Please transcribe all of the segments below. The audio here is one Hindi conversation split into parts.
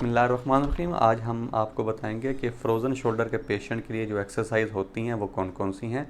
बिस्मिल्लाहिर्रहमानिर्रहीम। आज हम आपको बताएंगे कि फ्रोज़न शोल्डर के पेशेंट के लिए जो एक्सरसाइज होती हैं वो कौन कौन सी हैं।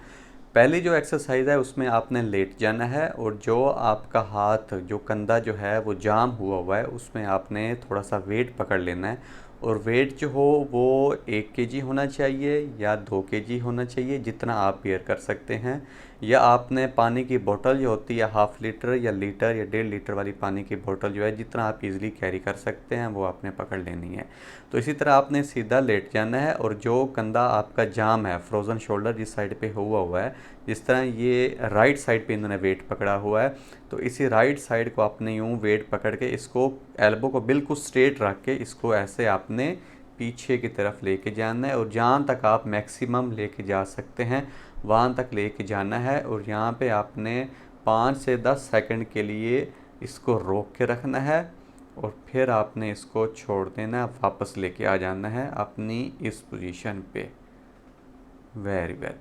पहली जो एक्सरसाइज है उसमें आपने लेट जाना है और जो आपका हाथ जो कंधा जो है वो जाम हुआ हुआ है उसमें आपने थोड़ा सा वेट पकड़ लेना है। और वेट जो हो वो 1 kg होना चाहिए या 2 kg होना चाहिए, जितना आप बेयर कर सकते हैं। या आपने पानी की बोतल जो होती है 1/2 लीटर या लीटर या 1.5 लीटर वाली पानी की बोतल जो है जितना आप इजीली कैरी कर सकते हैं वो आपने पकड़ लेनी है। तो इसी तरह आपने सीधा लेट जाना है और जो कंधा आपका जाम है, फ्रोज़न शोल्डर जिस साइड पे हुआ है, जिस तरह ये राइट साइड पे इन्होंने वेट पकड़ा हुआ है, तो इसी राइट साइड को आपने यूँ वेट पकड़ के इसको एल्बो को बिल्कुल स्ट्रेट रख के इसको ऐसे आपने पीछे की तरफ लेके जाना है और जहाँ तक आप मैक्सिमम लेके जा सकते हैं वहाँ तक लेके जाना है। और यहाँ पे आपने 5 से 10 सेकंड के लिए इसको रोक के रखना है और फिर आपने इसको छोड़ देना है, वापस लेके आ जाना है अपनी इस पोजीशन पे। Very well.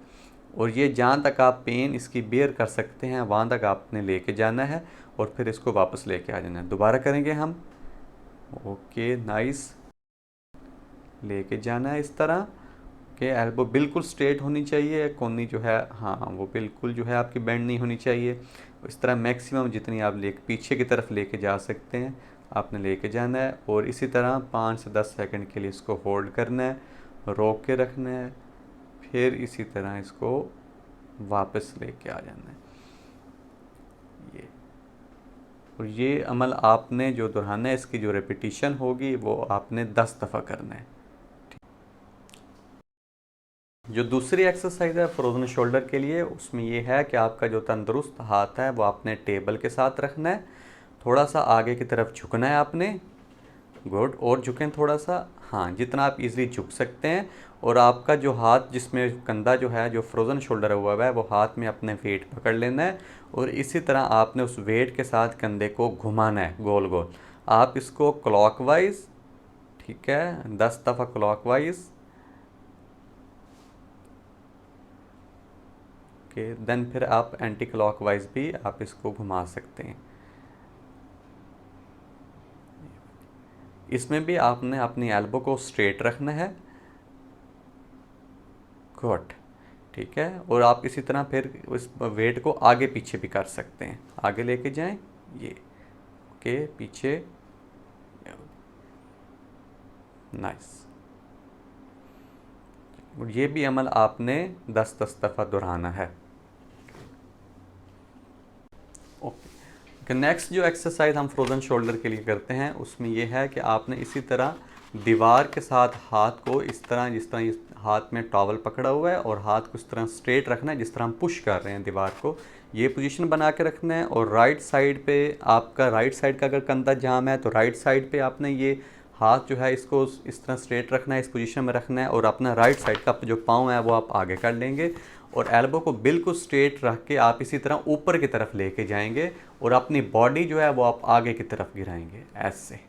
और ये जहाँ तक आप पेन इसकी बेयर कर सकते हैं वहाँ तक आपने लेके जाना है और फिर इसको वापस लेके आ जाना है। दोबारा करेंगे हम। Okay, nice. लेके जाना है इस तरह कि एल्बो बिल्कुल स्ट्रेट होनी चाहिए, कोनी जो है हाँ वो बिल्कुल जो है आपकी बेंड नहीं होनी चाहिए। इस तरह मैक्सिमम जितनी आप ले पीछे की तरफ लेके जा सकते हैं आपने लेके जाना है और इसी तरह 5 से 10 सेकंड के लिए इसको होल्ड करना है, रोक के रखना है, फिर इसी तरह इसको वापस लेके आ जाना है। ये और ये अमल आपने जो दोहराना है, इसकी जो रेपिटिशन होगी वो आपने 10 दफ़ा करना है। जो दूसरी एक्सरसाइज है फ्रोजन शोल्डर के लिए, उसमें ये है कि आपका जो तंदुरुस्त हाथ है वो आपने टेबल के साथ रखना है, थोड़ा सा आगे की तरफ झुकना है आपने। गुड, और झुकें थोड़ा सा, हाँ जितना आप इजीली झुक सकते हैं। और आपका जो हाथ जिसमें कंधा जो है जो फ्रोज़न शोल्डर हुआ है वो हाथ में अपने वेट पकड़ लेना है और इसी तरह आपने उस वेट के साथ कंधे को घुमाना है गोल गोल। आप इसको क्लॉकवाइज, ठीक है, 10 दफ़ा क्लॉकवाइज के देन फिर आप एंटी क्लॉकवाइज भी आप इसको घुमा सकते हैं। इसमें भी आपने अपनी एल्बो को स्ट्रेट रखना है। गुड, ठीक है। और आप इसी तरह फिर उस वेट को आगे पीछे भी कर सकते हैं, आगे लेके जाएं ये के पीछे। नाइस। और ये भी अमल आपने 10-10 दफ़ा दोहराना है। ओके, नेक्स्ट जो एक्सरसाइज हम फ्रोज़न शोल्डर के लिए करते हैं उसमें यह है कि आपने इसी तरह दीवार के साथ हाथ को इस तरह, जिस तरह इस हाथ में टॉवल पकड़ा हुआ है और हाथ को इस तरह स्ट्रेट रखना है जिस तरह हम पुश कर रहे हैं दीवार को, ये पोजीशन बना के रखना है। और राइट साइड पे आपका, राइट साइड का अगर कंधा जाम है तो राइट साइड पे आपने ये हाथ जो है इसको इस तरह स्ट्रेट रखना है, इस पोजीशन में रखना है और अपना राइट साइड का जो पाँव है वो आप आगे कर लेंगे और एल्बो को बिल्कुल स्ट्रेट रख के आप इसी तरह ऊपर की तरफ लेके जाएंगे और अपनी बॉडी जो है वो आप आगे की तरफ गिराएंगे ऐसे।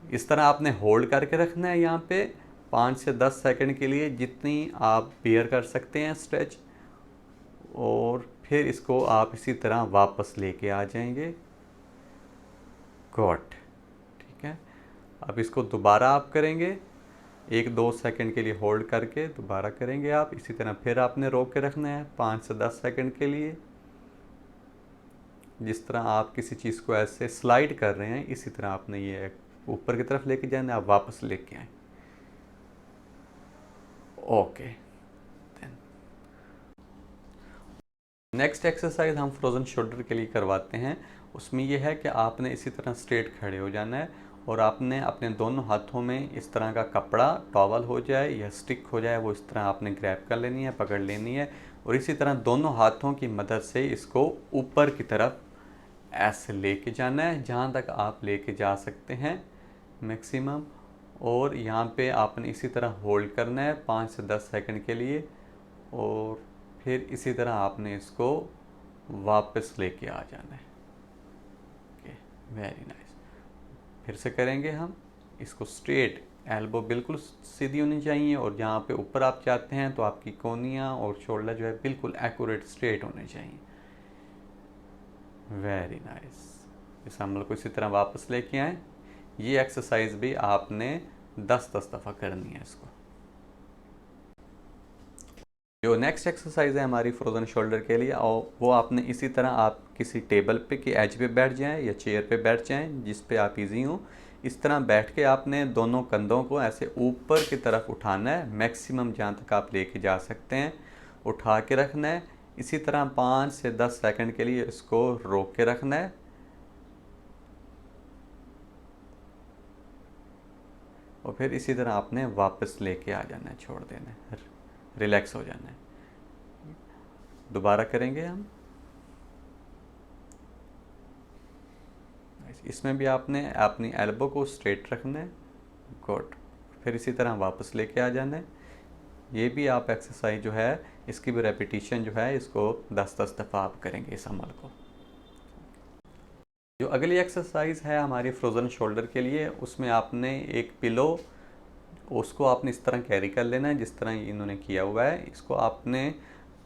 इस तरह आपने होल्ड करके रखना है यहाँ पे 5 से 10 सेकंड के लिए, जितनी आप बेयर कर सकते हैं स्ट्रेच। और फिर इसको आप इसी तरह वापस लेके आ जाएंगे। गुड, ठीक है। अब इसको दोबारा आप करेंगे, 1-2 सेकंड के लिए होल्ड करके दोबारा करेंगे आप इसी तरह। फिर आपने रोक के रखना है 5 से 10 सेकंड के लिए। जिस तरह आप किसी चीज़ को ऐसे स्लाइड कर रहे हैं इसी तरह आपने ये ऊपर की तरफ लेके जाना है, आप वापस लेके आए। ओके, नेक्स्ट एक्सरसाइज हम फ्रोज़न शोल्डर के लिए करवाते हैं। उसमें यह है कि आपने इसी तरह स्ट्रेट खड़े हो जाना है और आपने अपने दोनों हाथों में इस तरह का कपड़ा, टॉवल हो जाए या स्टिक हो जाए, वो इस तरह आपने ग्रैब कर लेनी है, पकड़ लेनी है और इसी तरह दोनों हाथों की मदद से इसको ऊपर की तरफ ऐसे लेके जाना है जहाँ तक आप लेके जा सकते हैं मैक्सिमम। और यहाँ पे आपने इसी तरह होल्ड करना है 5 से 10 सेकंड के लिए और फिर इसी तरह आपने इसको वापस लेके आ जाना है। Okay, very nice. फिर से करेंगे हम इसको स्ट्रेट, एल्बो बिल्कुल सीधी होनी चाहिए और जहाँ पे ऊपर आप चाहते हैं तो आपकी कोनियाँ और शोल्डर जो है बिल्कुल एक्यूरेट स्ट्रेट होने चाहिए। Very nice. इस अमल को इसी तरह वापस लेके आए, ये एक्सरसाइज भी आपने 10-10 दफ़ा करनी है इसको। जो नेक्स्ट एक्सरसाइज है हमारी फ्रोज़न शोल्डर के लिए, और वो आपने इसी तरह आप किसी टेबल पे की एज पे बैठ जाएं या चेयर पे बैठ जाएं जिस पे आप इजी हो। इस तरह बैठ के आपने दोनों कंधों को ऐसे ऊपर की तरफ उठाना है, मैक्सिमम जहाँ तक आप लेके जा सकते हैं उठा के रखना है। इसी तरह 5 से 10 सेकंड के लिए इसको रोक के रखना है, और फिर इसी तरह आपने वापस लेके आ जाना है, छोड़ देना है, रिलैक्स हो जाना है। दोबारा करेंगे हम। इसमें भी आपने अपनी एल्बो को स्ट्रेट रखना है, गुड। फिर इसी तरह वापस लेके आ जाना है। ये भी आप एक्सरसाइज जो है इसकी भी रेपिटेशन जो है इसको 10-10 दफ़ा आप करेंगे इस अमल को। जो अगली एक्सरसाइज है हमारी फ्रोज़न शोल्डर के लिए, उसमें आपने एक पिलो, उसको आपने इस तरह कैरी कर लेना है जिस तरह इन्होंने किया हुआ है। इसको आपने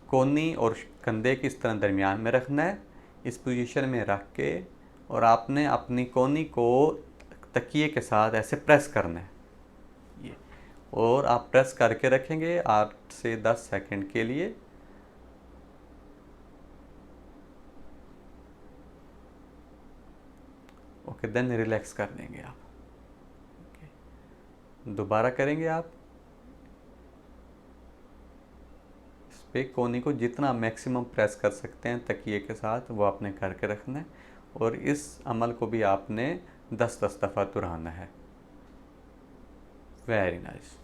कोहनी और कंधे के इस तरह दरमियान में रखना है, इस पोजीशन में रख के, और आपने अपनी कोहनी को तकिए के साथ ऐसे प्रेस करना है ये, और आप प्रेस करके रखेंगे 8 से 10 सेकंड के लिए। ओके, देन रिलैक्स कर देंगे आप। दोबारा करेंगे आप। इस पे कोहनी को जितना मैक्सिमम प्रेस कर सकते हैं तकिए के साथ वो आपने करके रखना है, और इस अमल को भी आपने 10-10 दफ़ा दोहराना है। Very nice.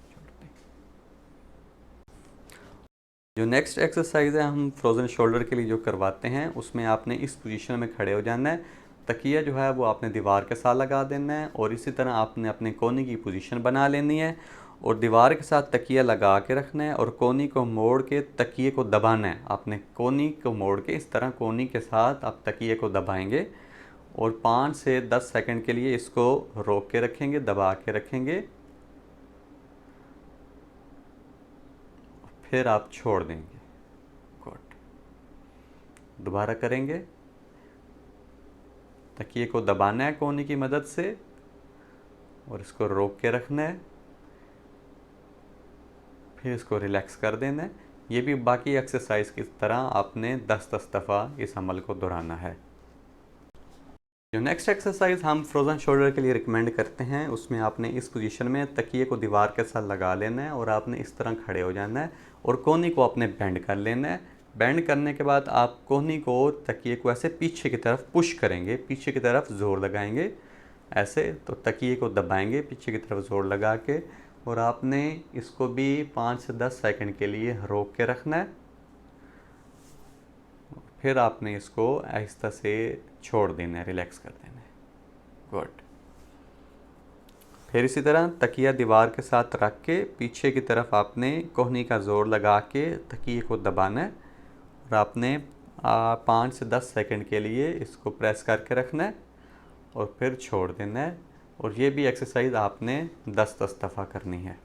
जो नेक्स्ट एक्सरसाइज है हम फ्रोज़न शोल्डर के लिए जो करवाते हैं, उसमें आपने इस पोजीशन में खड़े हो जाना है, तकिया जो है वो आपने दीवार के साथ लगा देना है, और इसी तरह आपने अपने कोहनी की पोजीशन बना लेनी है, और दीवार के साथ तकिया लगा के रखना है, और कोहनी को मोड़ के तकिए को दबाना है। आपने कोहनी को मोड़ के इस तरह कोहनी के साथ आप तकिए को दबाएंगे, और 5 से 10 सेकंड के लिए इसको रोक के रखेंगे, दबा के रखेंगे, फिर आप छोड़ देंगे। गुड। दोबारा करेंगे। तकिए को दबाना है कोहनी की मदद से, और इसको रोक के रखना है, फिर इसको रिलैक्स कर देना है। ये भी बाकी एक्सरसाइज की तरह आपने 10-10 दफ़ा इस अमल को दोहराना है। जो नेक्स्ट एक्सरसाइज हम फ्रोज़न शोल्डर के लिए रिकमेंड करते हैं, उसमें आपने इस पोजीशन में तकिए को दीवार के साथ लगा लेना है, और आपने इस तरह खड़े हो जाना है, और कोहनी को अपने बेंड कर लेना है। बेंड करने के बाद आप कोहनी को तकिए को ऐसे पीछे की तरफ पुश करेंगे, पीछे की तरफ ज़ोर लगाएंगे ऐसे, तो तकिए को दबाएंगे पीछे की तरफ ज़ोर लगा के, और आपने इसको भी 5 से 10 सेकंड के लिए रोक के रखना है, फिर आपने इसको आहिस्ता से छोड़ देना है, रिलैक्स कर देना है। गुड। फिर इसी तरह तकिया दीवार के साथ रख के पीछे की तरफ आपने कोहनी का ज़ोर लगा के तकिए को दबाना है, और आपने 5 से 10 सेकंड के लिए इसको प्रेस करके रखना है, और फिर छोड़ देना है। और ये भी एक्सरसाइज आपने 10-10 दफ़ा करनी है।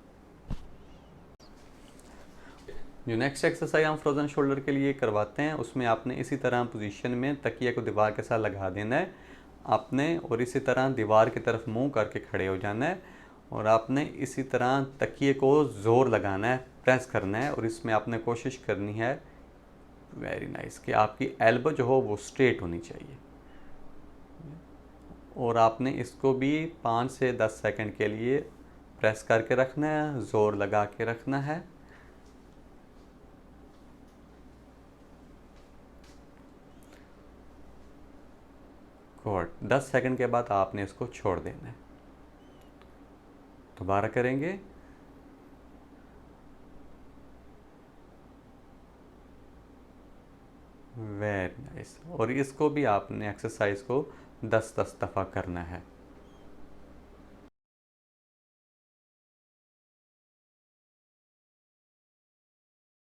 जो नेक्स्ट एक्सरसाइज हम फ्रोज़न शोल्डर के लिए करवाते हैं, उसमें आपने इसी तरह पोजीशन में तकिए को दीवार के साथ लगा देना है आपने, और इसी तरह दीवार की तरफ मुंह करके खड़े हो जाना है, और आपने इसी तरह तकिए को ज़ोर लगाना है, प्रेस करना है, और इसमें आपने कोशिश करनी है, वेरी नाइस, कि आपकी एल्बो जो हो वो स्ट्रेट होनी चाहिए, और आपने इसको भी 5 से 10 सेकंड के लिए प्रेस करके रखना है, ज़ोर लगा के रखना है। गुड। 10 सेकंड के बाद आपने इसको छोड़ देना है। दोबारा करेंगे। Very nice. और इसको भी आपने एक्सरसाइज को 10-10 दफ़ा करना है।